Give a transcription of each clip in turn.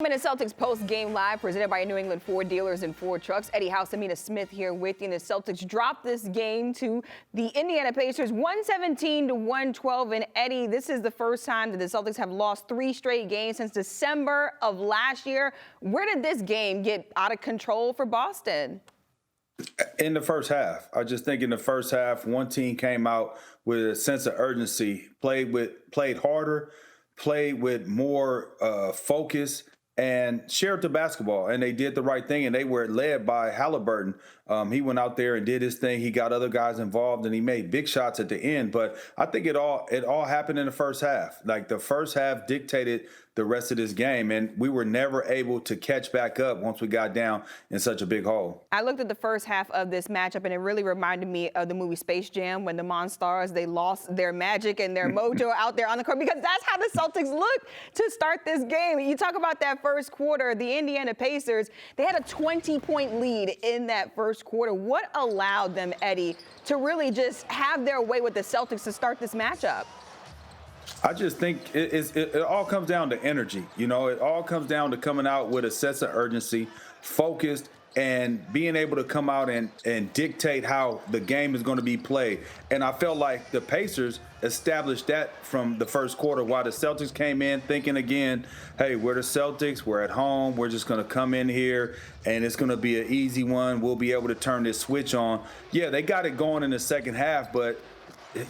Minute Celtics post-game live presented by New England Ford Dealers and Ford Trucks. Eddie House, Amina Smith here with you. And the Celtics dropped this game to the Indiana Pacers 117-112. And Eddie, this is the first time that the Celtics have lost 3 straight games since December of last year. Where did this game get out of control for Boston? In the first half. I just think in the first half, one team came out with a sense of urgency, played harder, played with more focus, and shared the basketball, and they did the right thing, and they were led by Halliburton. He went out there and did his thing. He got other guys involved, and he made big shots at the end. But I think it all happened in the first half. Like, the first half dictated the rest of this game, and we were never able to catch back up once we got down in such a big hole. I looked at the first half of this matchup, and it really reminded me of the movie Space Jam when the Monstars, they lost their magic and their mojo out there on the court, because that's how the Celtics looked to start this game. You talk about that first quarter, the Indiana Pacers, they had a 20-point lead in that first quarter. What allowed them, Eddie, to really just have their way with the Celtics to start this matchup? I just think it all comes down to energy. You know, it all comes down to coming out with a sense of urgency, focused, and being able to come out and dictate how the game is going to be played. And I felt like the Pacers established that from the first quarter, while the Celtics came in thinking again, hey, we're the Celtics, we're at home, we're just going to come in here, and it's going to be an easy one. We'll be able to turn this switch on. Yeah, they got it going in the second half, but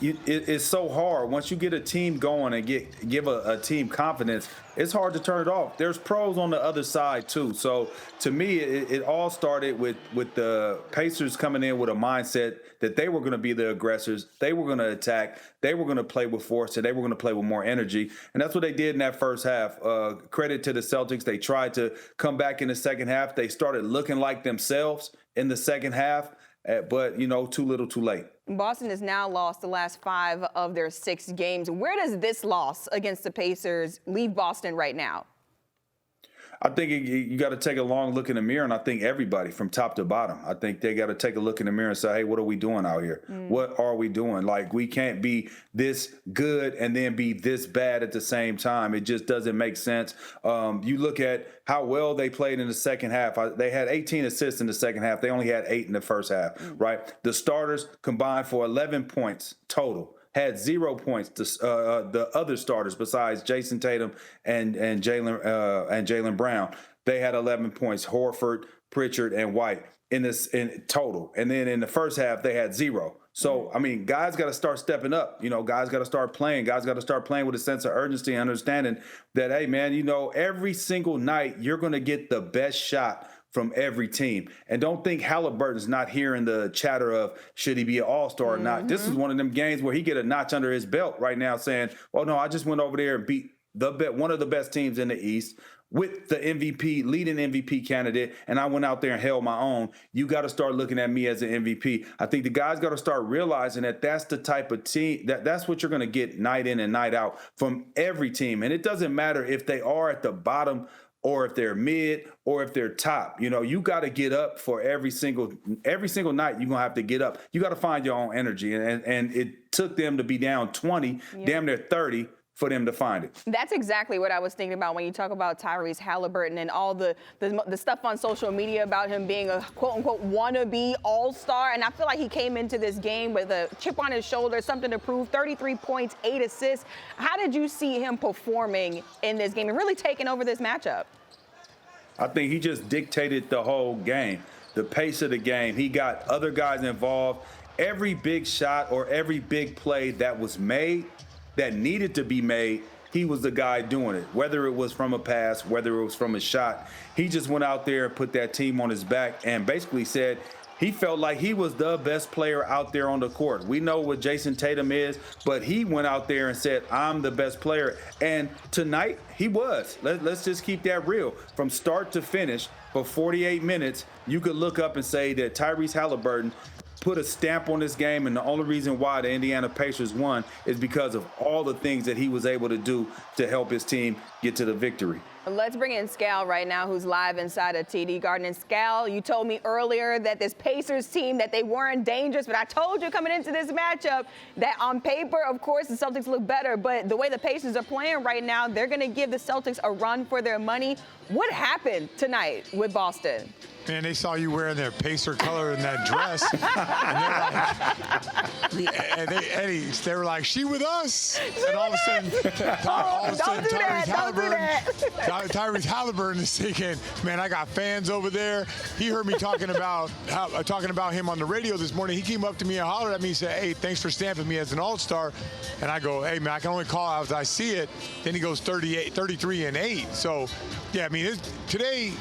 it's so hard. Once you get a team going and give a team confidence, it's hard to turn it off. There's pros on the other side too. So to me, it all started with the Pacers coming in with a mindset that they were going to be the aggressors. They were going to attack. They were going to play with force, and they were going to play with more energy. And that's what they did in that first half. Credit to the Celtics. They tried to come back in the second half. They started looking like themselves in the second half, but, you know, too little too late. Boston has now lost the last 5 of their 6 games. Where does this loss against the Pacers leave Boston right now? I think you got to take a long look in the mirror, and I think everybody from top to bottom, I think they got to take a look in the mirror and say, hey, what are we doing out here? What are we doing? Like, we can't be this good and then be this bad at the same time. It just doesn't make sense. You look at how well they played in the second half. They had 18 assists in the second half. They only had 8 in the first half, right? The starters combined for 11 points total. Had 0 points. The other starters, besides Jason Tatum and Jaylen Brown, they had 11 points. Horford, Pritchard, and White in total. And then in the first half, they had 0. So, I mean, guys got to start stepping up. You know, guys got to start playing. Guys got to start playing with a sense of urgency and understanding that, hey, man, you know, every single night you're going to get the best shot from every team. And don't think Halliburton's not hearing the chatter of should he be an all-star or not. This is one of them games where he get a notch under his belt right now saying, well, no, I just went over there and beat one of the best teams in the East with the leading MVP candidate, and I went out there and held my own. You got to start looking at me as an MVP. I think the guys got to start realizing that that's the type of team, that's what you're going to get night in and night out from every team. And it doesn't matter if they are at the bottom or if they're mid, or if they're top. You know, you got to get up for every single night. You're going to have to get up. You got to find your own energy. And it took them to be down 20, damn near 30, for them to find it. That's exactly what I was thinking about when you talk about Tyrese Halliburton and all the stuff on social media about him being a quote-unquote wannabe all-star. And I feel like he came into this game with a chip on his shoulder, something to prove, 33 points, 8 assists. How did you see him performing in this game and really taking over this matchup? I think he just dictated the whole game, the pace of the game. He got other guys involved. Every big shot or every big play that was made, that needed to be made, he was the guy doing it. Whether it was from a pass, whether it was from a shot, he just went out there and put that team on his back and basically said he felt like he was the best player out there on the court. We know what Jason Tatum is, but he went out there and said, I'm the best player. And tonight, he was. Let's just keep that real. From start to finish, for 48 minutes, you could look up and say that Tyrese Halliburton put a stamp on this game, and the only reason why the Indiana Pacers won is because of all the things that he was able to do to help his team get to the victory. Let's bring in Scal right now, who's live inside of TD Garden. And Scal, you told me earlier that this Pacers team, that they weren't dangerous, but I told you coming into this matchup that on paper, of course, the Celtics look better, but the way the Pacers are playing right now, they're going to give the Celtics a run for their money. What happened tonight with Boston? Man, they saw you wearing their Pacer color in that dress. and they were like, she with us? And all of a sudden, Tyrese Halliburton is thinking, man, I got fans over there. He heard me talking about him on the radio this morning. He came up to me and hollered at me and said, hey, thanks for stamping me as an all-star. And I go, hey, man, I can only call out as I see it. Then he goes 33 and 8. So, yeah, I mean, today,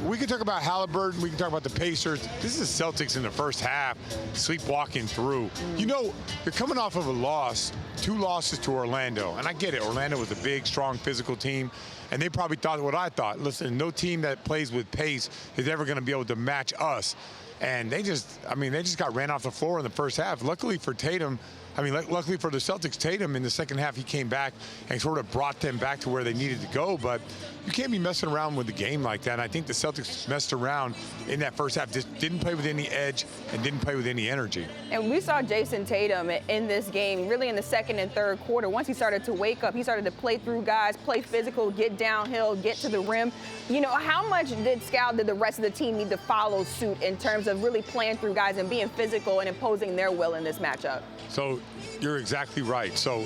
we can talk about Halliburton, we can talk about the Pacers. This is Celtics in the first half, sleepwalking through. You know, you're coming off of a loss, 2 losses to Orlando. And I get it, Orlando was a big, strong, physical team. And they probably thought what I thought. Listen, no team that plays with pace is ever going to be able to match us. And they just got ran off the floor in the first half. Luckily for Tatum, luckily for the Celtics, Tatum in the second half, he came back and sort of brought them back to where they needed to go. But you can't be messing around with the game like that. And I think the Celtics messed around in that first half, just didn't play with any edge and didn't play with any energy. And we saw Jason Tatum in this game, really in the second and third quarter. Once he started to wake up, he started to play through guys, play physical, get downhill, get to the rim. You know, how much did the rest of the team need to follow suit in terms of really playing through guys and being physical and imposing their will in this matchup? So you're exactly right. So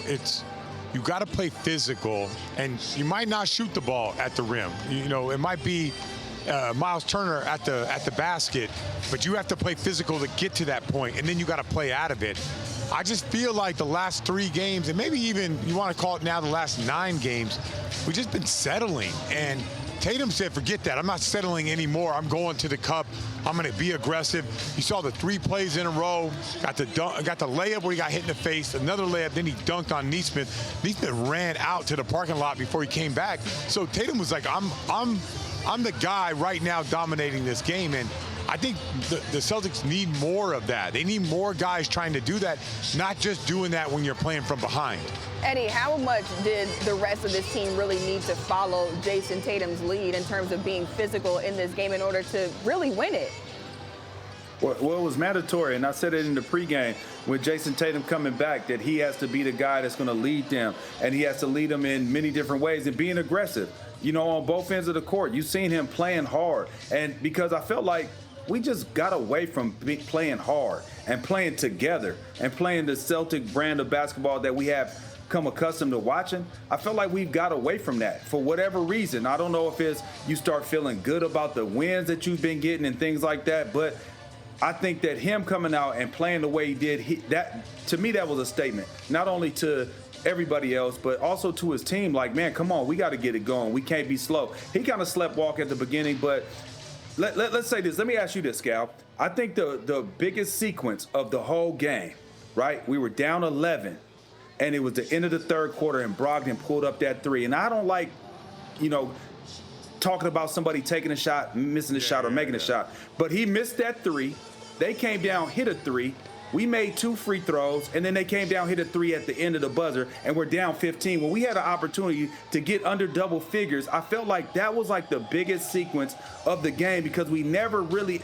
you got to play physical, and you might not shoot the ball at the rim. You know, it might be Miles Turner at the basket, but you have to play physical to get to that point, and then you got to play out of it. I just feel like the last 3 games, and maybe even you want to call it now the last 9 games, we've just been settling. And Tatum said, forget that. I'm not settling anymore. I'm going to the cup. I'm going to be aggressive. You saw the 3 plays in a row. Got the layup where he got hit in the face. Another layup. Then he dunked on Neesmith. Neesmith ran out to the parking lot before he came back. So Tatum was like, I'm the guy right now dominating this game. And I think the Celtics need more of that. They need more guys trying to do that, not just doing that when you're playing from behind. Eddie, how much did the rest of this team really need to follow Jason Tatum's lead in terms of being physical in this game in order to really win it? Well, it was mandatory, and I said it in the pregame with Jason Tatum coming back, that he has to be the guy that's going to lead them, and he has to lead them in many different ways and being aggressive, you know, on both ends of the court. You've seen him playing hard, and because I felt like we just got away from playing hard and playing together and playing the Celtic brand of basketball that we have come accustomed to watching. I felt like we've got away from that for whatever reason. I don't know if it's you start feeling good about the wins that you've been getting and things like that, but I think that him coming out and playing the way he did, that to me, that was a statement, not only to everybody else, but also to his team. Like, man, come on, we got to get it going. We can't be slow. He kind of slept walk at the beginning, but let's say this. Let me ask you this, Scal. I think the biggest sequence of the whole game, right? We were down 11, and it was the end of the third quarter, and Brogdon pulled up that 3. And I don't like, you know, talking about somebody taking a shot, missing a shot, or making a shot. But he missed that 3. They came down, hit a 3. We made 2 free throws, and then they came down, hit a 3 at the end of the buzzer, and we're down 15. When we had an opportunity to get under double figures, I felt like that was like the biggest sequence of the game because we never really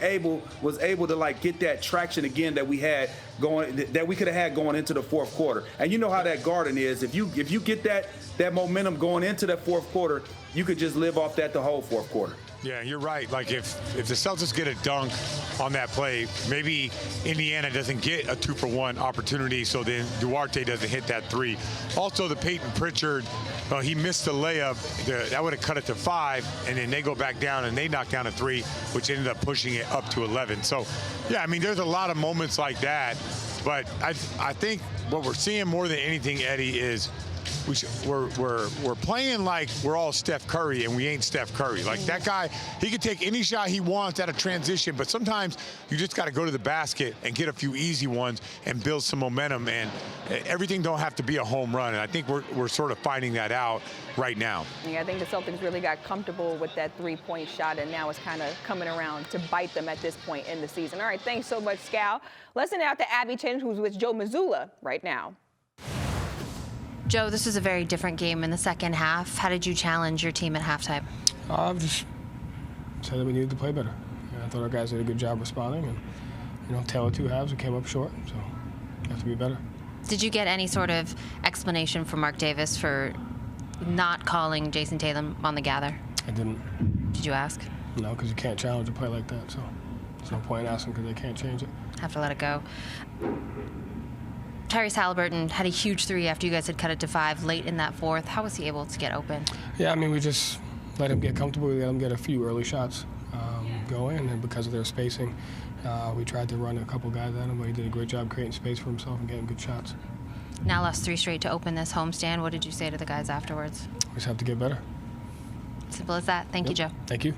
was able to like get that traction again that we had going, that we could have had going into the fourth quarter. And you know how that Garden is. If you get that momentum going into that fourth quarter, you could just live off that the whole fourth quarter. Yeah, you're right. Like if the Celtics get a dunk on that play, maybe Indiana doesn't get a 2-for-1 opportunity, so then Duarte doesn't hit that 3. Also, the Peyton Pritchard, he missed the layup. That would have cut it to 5, and then they go back down and they knock down a 3, which ended up pushing it up to 11. So, yeah, I mean, there's a lot of moments like that. But I think what we're seeing more than anything, Eddie, is we're playing like we're all Steph Curry, and we ain't Steph Curry. Like that guy, he can take any shot he wants out of transition, but sometimes you just got to go to the basket and get a few easy ones and build some momentum, and everything don't have to be a home run. And I think we're sort of finding that out right now. Yeah, I think the Celtics really got comfortable with that 3-point shot, and now it's kind of coming around to bite them at this point in the season. All right, thanks so much, Scal. Let's send it out to Abby Chen, who's with Joe Mazzulla right now. Joe, this was a very different game in the second half. How did you challenge your team at halftime? Just said that we needed to play better. I thought our guys did a good job responding, and tail of two halves, we came up short, so we have to be better. Did you get any sort of explanation from Mark Davis for not calling Jason Tatum on the gather? I didn't. Did you ask? No, because you can't challenge a play like that, so there's no point in asking because they can't change it. Have to let it go. Tyrese Halliburton had a huge three after you guys had cut it to 5 late in that fourth. How was he able to get open? Yeah, we just let him get comfortable. We let him get a few early shots go in, and because of their spacing, we tried to run a couple guys at him, but he did a great job creating space for himself and getting good shots. Now lost 3 straight to open this homestand. What did you say to the guys afterwards? We just have to get better. Simple as that. Thank you, Joe. Thank you.